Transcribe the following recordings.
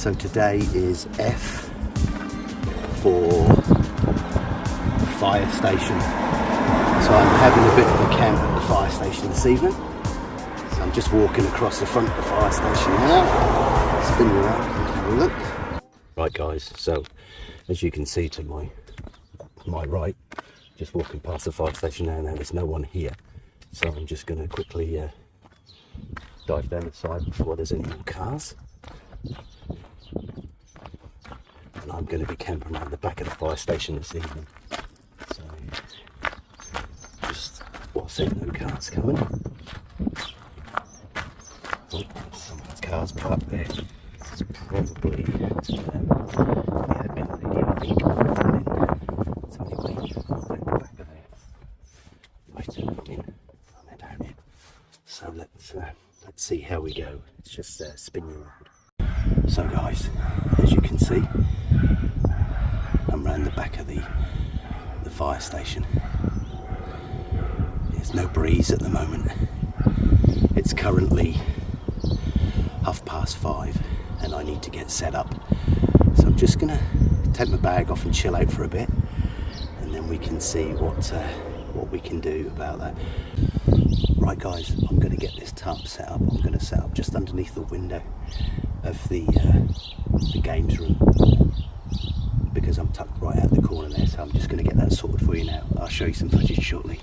So today is F for fire station. So I'm having a bit of a camp at the fire station this evening. So I'm just walking across the front of the fire station now. Spin you around and have a look. Right guys, so as you can see to my right, just walking past the fire station now, there's no one here. So I'm just going to quickly dive down the side before there's any more cars. And I'm going to be camping around the back of the fire station this evening. So just seeing no cars coming. Oh, someone's car's parked there. It's probably the admin lady, I think. So anyway, right at the back of there. Right, I'm down here. So let's see how we go. It's just spinning around. So guys, as you can see, I'm around the back of the fire station. There's no breeze at the moment. It's currently 5:30 and I need to get set up. So I'm just gonna take my bag off and chill out for a bit, and then we can see what we can do about that. Right guys, I'm going to get this tarp set up. I'm going to set up just underneath the window of the games room, because I'm tucked right out the corner there. So I'm just going to get that sorted for you now. I'll show you some footage shortly.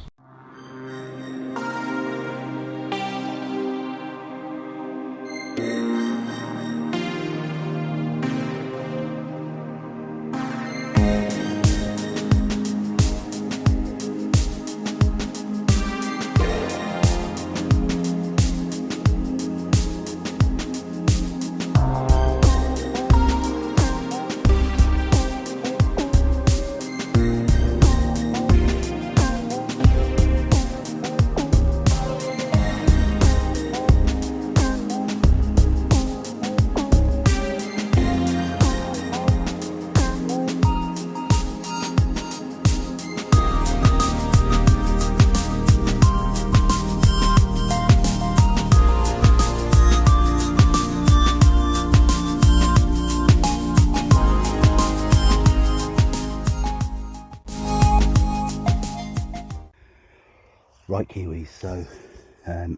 Right Kiwis, so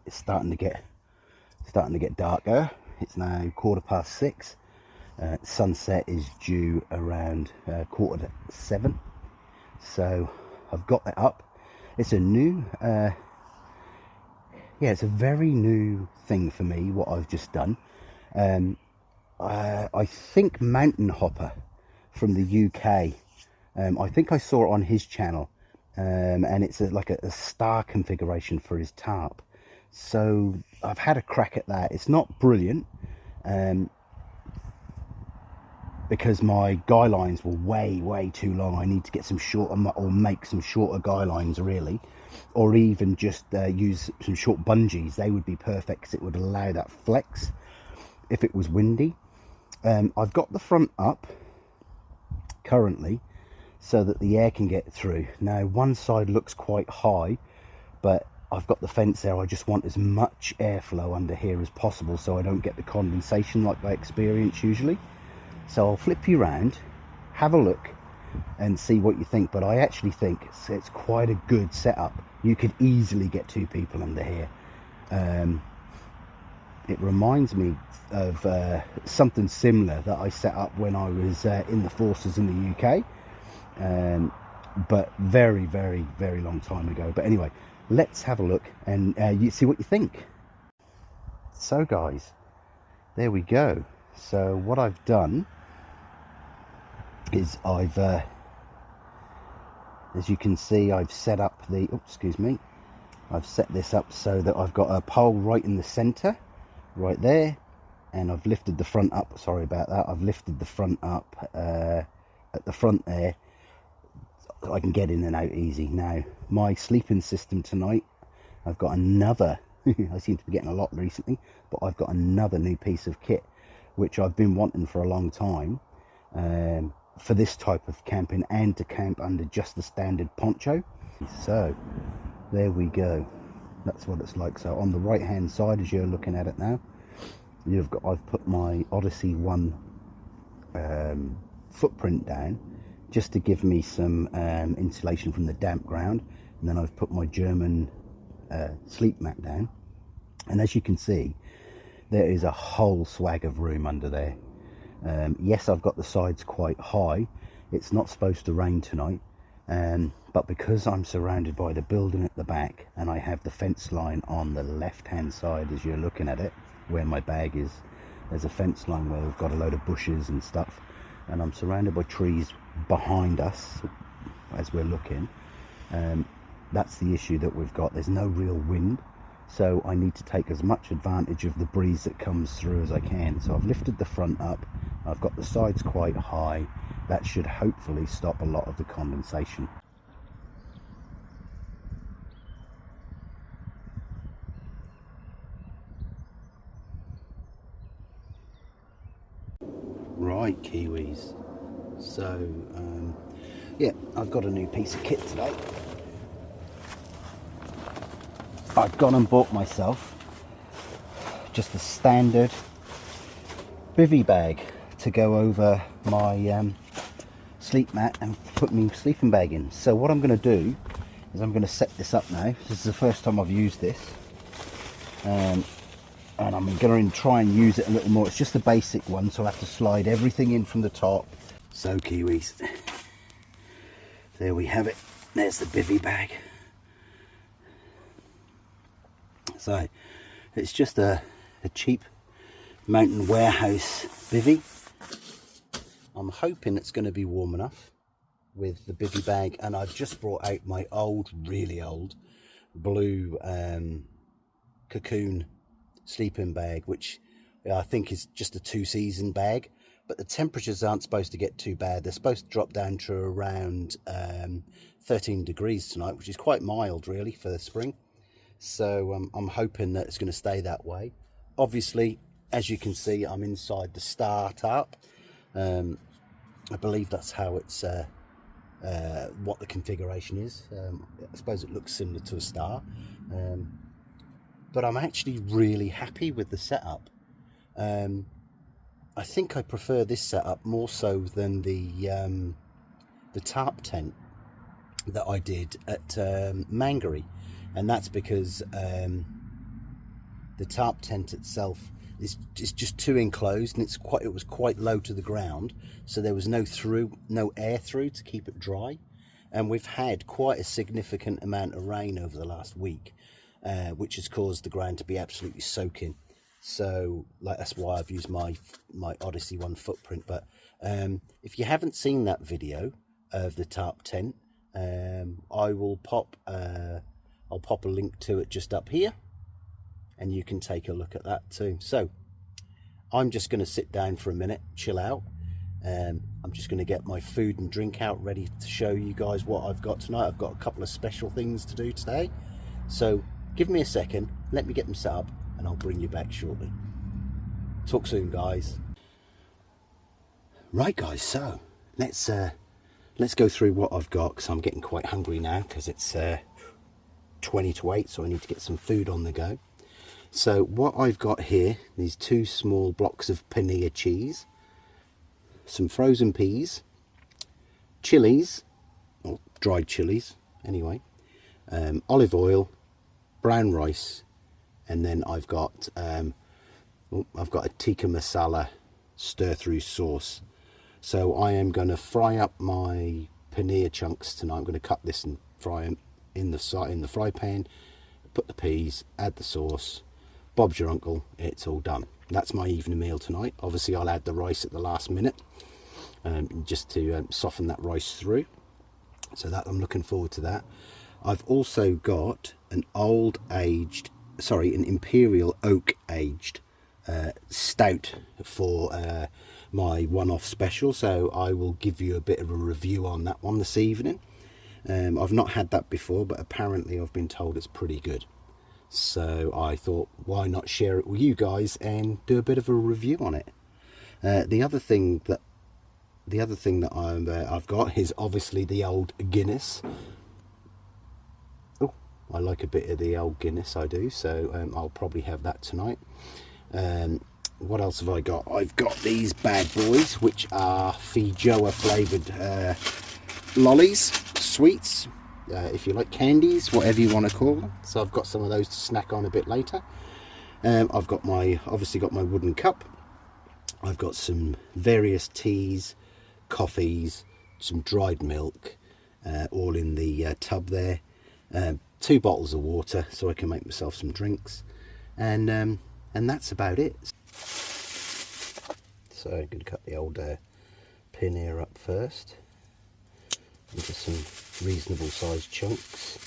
it's starting to get darker. It's now 6:15. Sunset is due around 6:45. So I've got that up. It's a new, it's a very new thing for me what I've just done. I think Mountain Hopper from the UK. I think I saw it on his channel. And it's like a star configuration for his tarp. So I've had a crack at that. It's not brilliant, because my guy lines were way too long. I need to get some shorter, or make some shorter guy lines really, or even just use some short bungees. They would be perfect because it would allow that flex if it was windy. I've got the front up currently, so that the air can get through. Now one side looks quite high, but I've got the fence there. I just want as much airflow under here as possible so I don't get the condensation like I experience usually. So I'll flip you around, have a look and see what you think. But I actually think it's quite a good setup. You could easily get 2 people under here. It reminds me of something similar that I set up when I was in the forces in the UK. But very long time ago. But anyway, let's have a look and you see what you think. So guys, there we go. So what I've done is I've as you can see, I've set up the I've set this up so that I've got a pole right in the center right there, and I've lifted the front up. Sorry about that. I've lifted the front up at the front there. I can get in and out easy. Now my sleeping system tonight, I've got another I seem to be getting a lot recently, but I've got another new piece of kit which I've been wanting for a long time, for this type of camping and to camp under just the standard poncho. So there we go, that's what it's like. So on the right hand side, as you're looking at it now, I've put my Odyssey 1 footprint down just to give me some insulation from the damp ground, and then I've put my German sleep mat down, and as you can see there is a whole swag of room under there. Yes, I've got the sides quite high. It's not supposed to rain tonight, but because I'm surrounded by the building at the back and I have the fence line on the left hand side as you're looking at it where my bag is, there's a fence line where we've got a load of bushes and stuff, and I'm surrounded by trees behind us as we're looking. That's the issue that we've got. There's no real wind, so I need to take as much advantage of the breeze that comes through as I can. So I've lifted the front up, I've got the sides quite high. That should hopefully stop a lot of the condensation. Right, Kiwis, so yeah, I've got a new piece of kit today. I've gone and bought myself just a standard bivvy bag to go over my sleep mat and put my sleeping bag in. So what I'm going to do is I'm going to set this up now. This is the first time I've used this, and I'm going to try and use it a little more. It's just a basic one, so I have to slide everything in from the top. So Kiwis, there we have it. There's the bivvy bag. So it's just a cheap Mountain Wearhouse bivvy. I'm hoping it's going to be warm enough with the bivvy bag, and I've just brought out my old, really old blue Cocoon sleeping bag, which I think is just a 2-season bag, but the temperatures aren't supposed to get too bad. They're supposed to drop down to around 13 degrees tonight, which is quite mild really for the spring. So I'm hoping that it's going to stay that way. Obviously, as you can see, I'm inside the startup. I believe that's how it's what the configuration is. I suppose it looks similar to a star, but I'm actually really happy with the setup. I think I prefer this setup more so than the tarp tent that I did at Mangere, and that's because the tarp tent itself is just too enclosed, and it was quite low to the ground, so there was no air through to keep it dry. And we've had quite a significant amount of rain over the last week, which has caused the ground to be absolutely soaking. So that's why I've used my Odyssey 1 footprint. But if you haven't seen that video of the tarp tent, I'll pop a link to it just up here, and you can take a look at that too. So I'm just going to sit down for a minute, chill out. I'm just going to get my food and drink out ready to show you guys what I've got tonight. I've got a couple of special things to do today, so give me a second, let me get them set up, and I'll bring you back shortly. Talk soon, guys. Right guys, so let's go through what I've got, because I'm getting quite hungry now, because it's 20 to 8, so I need to get some food on the go. So what I've got here, these 2 small blocks of paneer cheese, some frozen peas, chilies, or dried chilies anyway, olive oil, brown rice, and then I've got a tikka masala stir-through sauce. So I am going to fry up my paneer chunks tonight. I'm going to cut this and fry them in the fry pan, put the peas, add the sauce, Bob's your uncle, it's all done. That's my evening meal tonight. Obviously I'll add the rice at the last minute, just to soften that rice through. So that I'm looking forward to that. I've also got an imperial oak aged stout for my one-off special, so I will give you a bit of a review on that one this evening. I've not had that before, but apparently I've been told it's pretty good, so I thought, why not share it with you guys and do a bit of a review on it. The other thing that I've got is obviously the old Guinness. Oh, I like a bit of the old Guinness, I do, so I'll probably have that tonight. what else have I got? I've got these bad boys, which are Feijoa flavoured lollies, sweets, if you like, candies, whatever you want to call them. So I've got some of those to snack on a bit later. I've got obviously got my wooden cup. I've got some various teas, coffees, some dried milk, all in the tub there. 2 bottles of water so I can make myself some drinks, and that's about it. So I'm going to cut the old pin here up first into some reasonable sized chunks.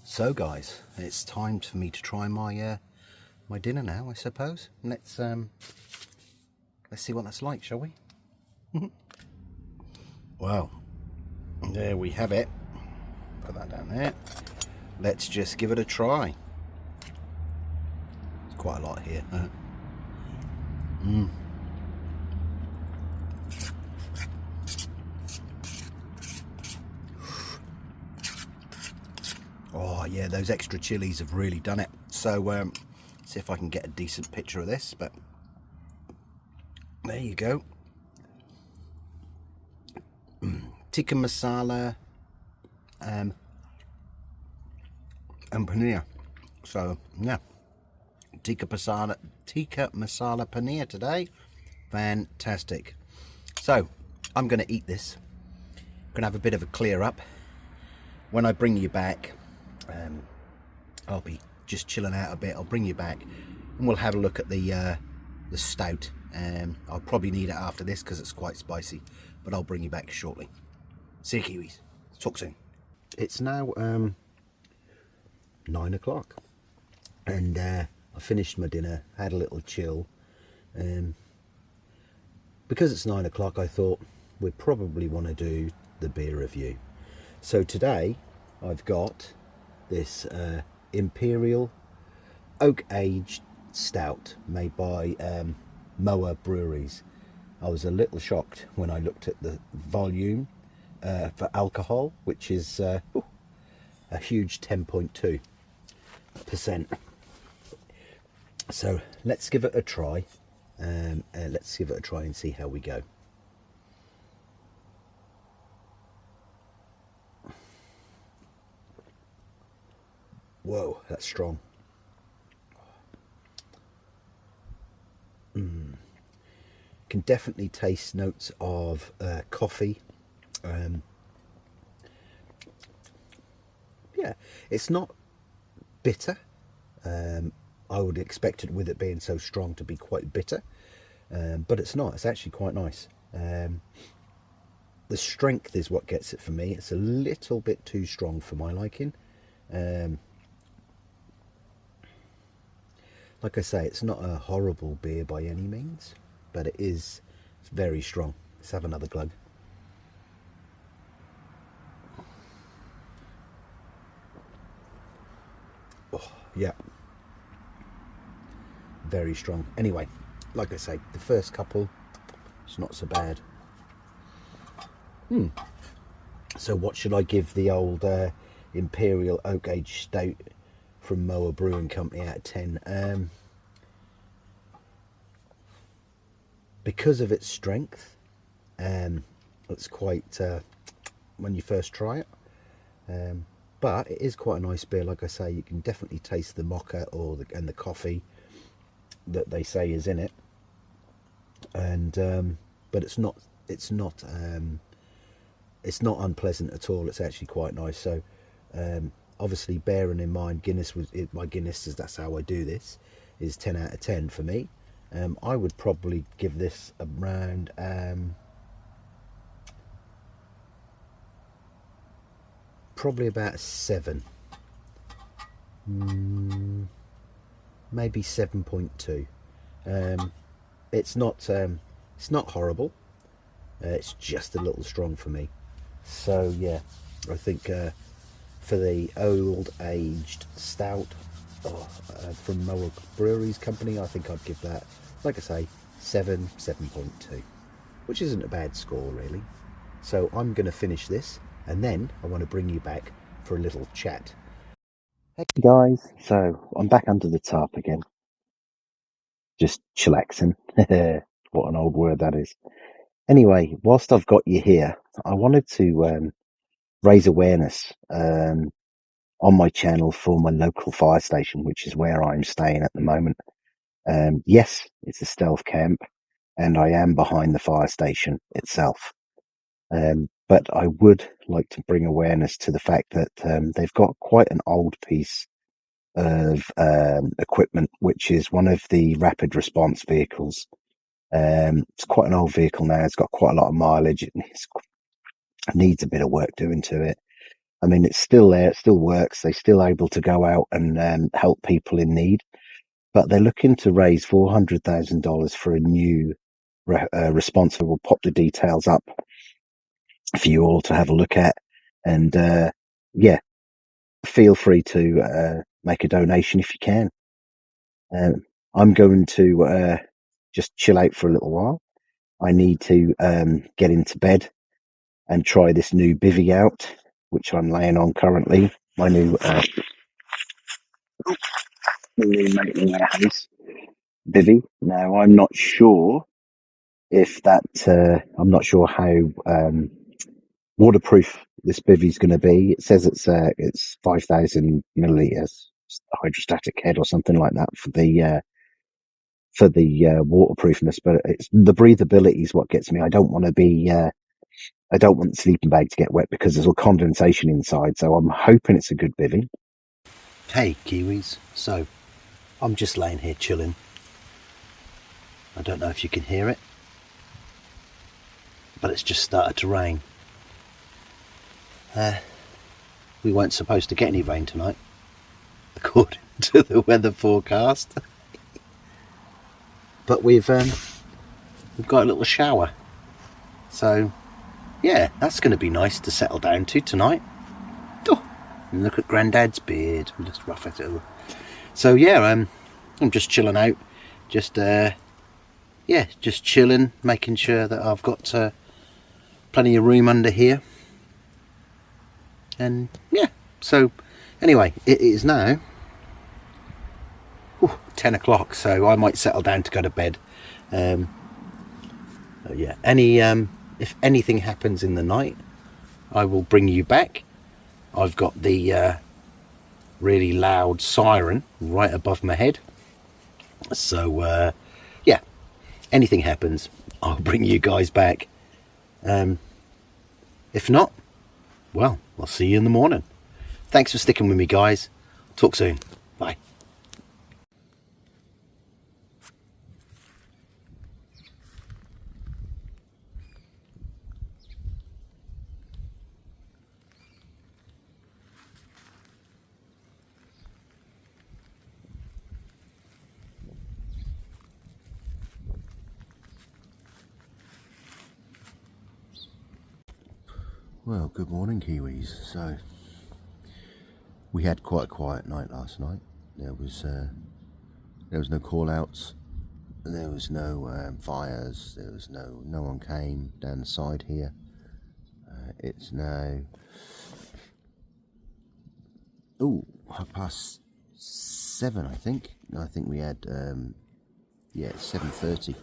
So guys, it's time for me to try my my dinner now, I suppose. Let's see what that's like, shall we? Well, there we have it. Put that down there. Let's just give it a try. It's quite a lot here. Oh yeah, those extra chilies have really done it. So see if I can get a decent picture of this, but there you go. Tikka masala and paneer. So yeah, tikka masala paneer today. Fantastic. So I'm going to eat this. I'm going to have a bit of a clear up. When I bring you back, I'll be just chilling out a bit. I'll bring you back and we'll have a look at the stout. I'll probably need it after this because it's quite spicy, but I'll bring you back shortly. See you, Kiwis. Talk soon. It's now 9 o'clock and I finished my dinner, had a little chill. Because it's 9 o'clock, I thought we'd probably want to do the beer review. So today I've got this Imperial Oak Aged Stout made by Moa Breweries. I was a little shocked when I looked at the volume for alcohol, which is a huge 10.2%. So let's give it a try. Let's give it a try and see how we go. Whoa, that's strong. Can definitely taste notes of coffee. Yeah, it's not bitter. I would expect it, with it being so strong, to be quite bitter, but it's not. It's actually quite nice. The strength is what gets it for me. It's a little bit too strong for my liking. Like I say, it's not a horrible beer by any means, but it's very strong. Let's have another glug. Oh, yeah. Very strong. Anyway, like I say, the first couple, it's not so bad. So what should I give the old Imperial Oak Age Stout from Moa Brewing Company out of 10? Because of its strength, it's quite when you first try it, but it is quite a nice beer. Like I say, you can definitely taste the mocha and the coffee that they say is in it, and but it's not unpleasant at all. It's actually quite nice. So obviously bearing in mind my Guinness is, that's how I do this, is 10 out of 10 for me. I would probably give this around probably about a 7, maybe 7.2. It's not horrible, it's just a little strong for me. So yeah, I think for the old aged stout from Moa Breweries Company, I think I'd give that, like I say, 7.2, which isn't a bad score really. So I'm going to finish this, and then I want to bring you back for a little chat. Hey guys, so I'm back under the tarp again, just chillaxing. What an old word that is. Anyway, whilst I've got you here, I wanted to raise awareness on my channel for my local fire station, which is where I'm staying at the moment. Yes, it's a stealth camp, and I am behind the fire station itself. But I would like to bring awareness to the fact that they've got quite an old piece of equipment, which is one of the rapid response vehicles. It's quite an old vehicle now. It's got quite a lot of mileage. It needs a bit of work doing to it. I mean, it's still there. It still works. They're still able to go out and help people in need. But they're looking to raise $400,000 for a new response. We'll pop the details up for you all to have a look at. And yeah, feel free to make a donation if you can. I'm going to just chill out for a little while. I need to get into bed and try this new Bivvy out, which I'm laying on currently. My new mate in Wearhouse, Bivvy. Now, I'm not sure if that, I'm not sure how waterproof this Bivvy's going to be. It says it's 5,000 milliliters hydrostatic head or something like that for the waterproofness, but it's the breathability is what gets me. I don't want the sleeping bag to get wet because there's all condensation inside. So I'm hoping it's a good Bivvy. Hey Kiwis, so I'm just laying here chilling. I don't know if you can hear it, but it's just started to rain. We weren't supposed to get any rain tonight, according to the weather forecast. But we've got a little shower. So yeah, that's going to be nice to settle down to tonight. Oh, and look at Grandad's beard. I'll just rough it over. So yeah, I'm just chilling out. Just just chilling, making sure that I've got plenty of room under here. And yeah, so anyway, it is now 10 o'clock, so I might settle down to go to bed. Yeah, if anything happens in the night, I will bring you back. I've got the really loud siren right above my head, so yeah, anything happens, I'll bring you guys back. If not, well, I'll see you in the morning. Thanks for sticking with me, guys. Talk soon. Bye. Well, good morning, Kiwis. So, we had quite a quiet night last night. There was no call-outs, there was no fires, there was no one came down the side here. It's now 7:30, I think. I think we had it's 7:30.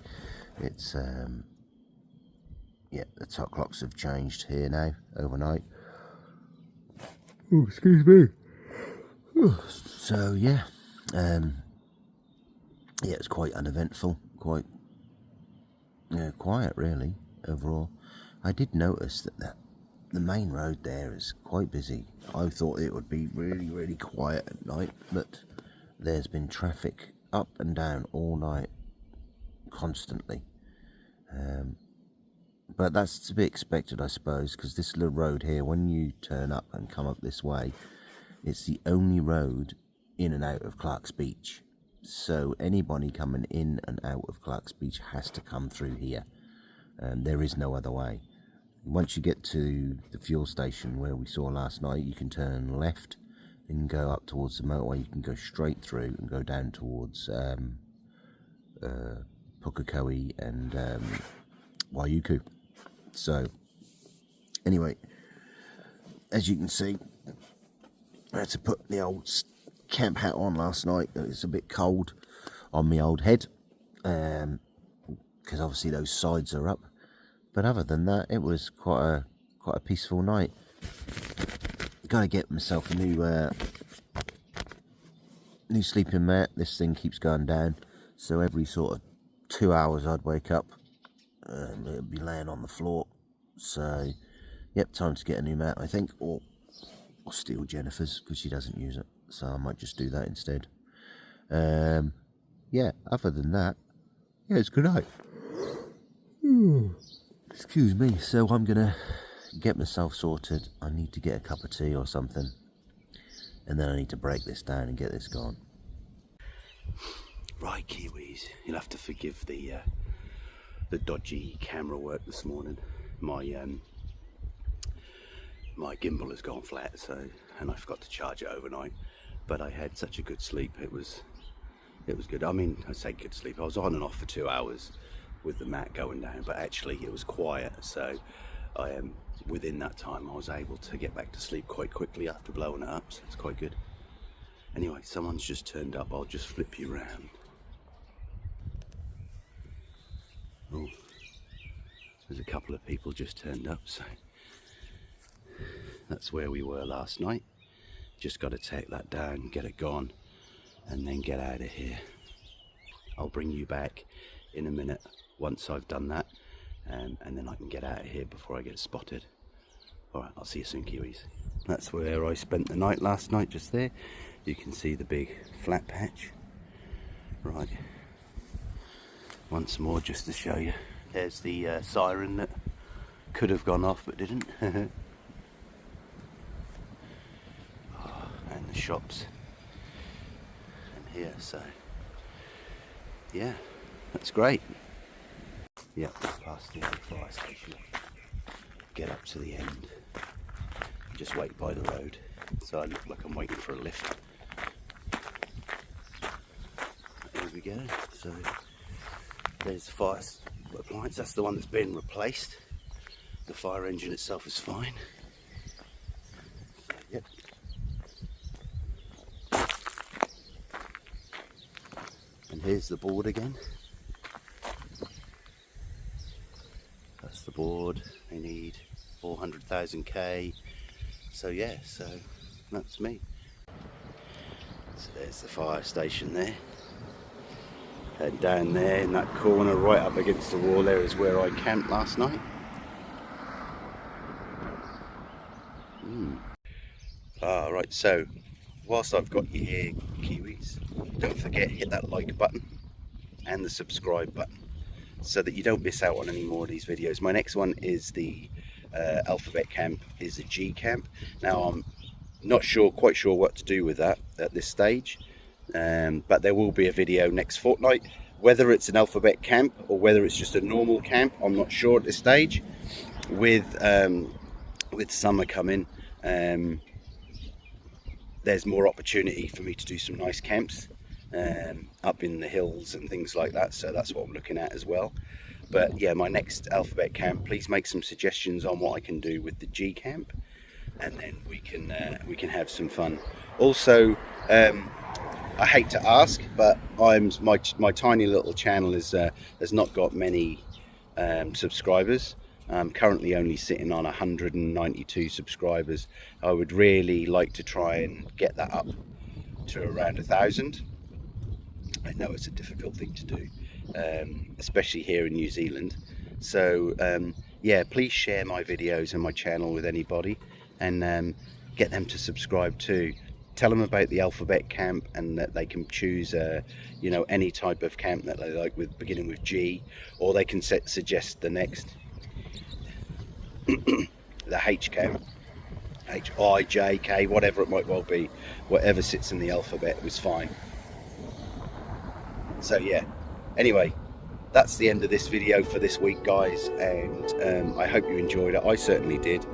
It's the top clocks have changed here now overnight. Oh, excuse me. So it's quite uneventful, quite quiet really overall. I did notice that the main road there is quite busy. I thought it would be really, really quiet at night, but there's been traffic up and down all night, constantly. But that's to be expected, I suppose, because this little road here, when you turn up and come up this way, it's the only road in and out of Clark's Beach. So anybody coming in and out of Clark's Beach has to come through here. There is no other way. Once you get to the fuel station where we saw last night, you can turn left and go up towards the motorway. You can go straight through and go down towards Pukekohe and Waiuku. So anyway, as you can see, I had to put the old camp hat on last night. It was a bit cold on my old head, because obviously those sides are up. But other than that, it was quite a peaceful night. Gotta get myself a new sleeping mat. This thing keeps going down, so every sort of 2 hours I'd wake up and it'd be laying on the floor. So yep, time to get a new mat, I think, or steal Jennifer's because she doesn't use it, so I might just do that instead. Other than that, it's good night. Excuse me. So I'm gonna get myself sorted. I need to get a cup of tea or something, and then I need to break this down and get this gone. Right, Kiwis, you'll have to forgive the dodgy camera work this morning. My gimbal has gone flat, and I forgot to charge it overnight. But I had such a good sleep. It was good. I mean, I say good sleep. I was on and off for 2 hours with the mat going down, but actually it was quiet. So within that time, I was able to get back to sleep quite quickly after blowing it up. So it's quite good. Anyway, someone's just turned up. I'll just flip you around. Oh, there's a couple of people just turned up, so that's where we were last night. Just got to take that down, get it gone, and then get out of here. I'll bring you back in a minute once I've done that, and then I can get out of here before I get spotted. Alright, I'll see you soon, Kiwis. That's where I spent the night last night, just there. You can see the big flat patch. Right, once more just to show you. There's the siren that could have gone off but didn't. And the shops and here, so yeah, that's great. Yep, past the fire station, get up to the end, just wait by the road, so I look like I'm waiting for a lift. There we go. So there's the fire appliance. That's the one that's been replaced. The fire engine itself is fine. So, yep. And here's the board again. That's the board. They need 400,000 K. So yeah, so that's me. So there's the fire station there. And down there in that corner, right up against the wall there, is where I camped last night. Right, so whilst I've got you here, Kiwis, don't forget, hit that like button and the subscribe button so that you don't miss out on any more of these videos. My next one is the alphabet camp, is a G camp. Now I'm not quite sure what to do with that at this stage. But there will be a video next fortnight. Whether it's an alphabet camp or whether it's just a normal camp, I'm not sure at this stage. With with summer coming, there's more opportunity for me to do some nice camps up in the hills and things like that, so that's what I'm looking at as well. But yeah, my next alphabet camp, please make some suggestions on what I can do with the G camp, and then we can have some fun. Also, I hate to ask, but my tiny little channel has not got many subscribers. I'm currently only sitting on 192 subscribers. I would really like to try and get that up to around 1,000. I know it's a difficult thing to do, especially here in New Zealand. So yeah, please share my videos and my channel with anybody, and get them to subscribe too. Tell them about the alphabet camp, and that they can choose you know, any type of camp that they like, with beginning with G, or they can suggest the next the H camp, H, I, J, K, whatever it might well be. Whatever sits in the alphabet was fine. So yeah, anyway, that's the end of this video for this week, guys, and I hope you enjoyed it. I certainly did.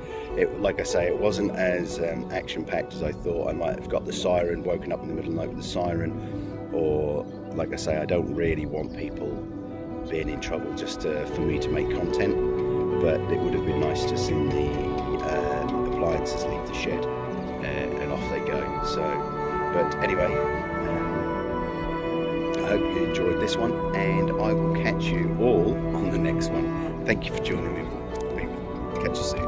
Like I say, it wasn't as action-packed as I thought. I might have got the siren, woken up in the middle of the night with the siren, or like I say, I don't really want people being in trouble just for me to make content, but it would have been nice to see the appliances leave the shed and off they go. So, but anyway, I hope you enjoyed this one, and I will catch you all on the next one. Thank you for joining me. Catch you soon.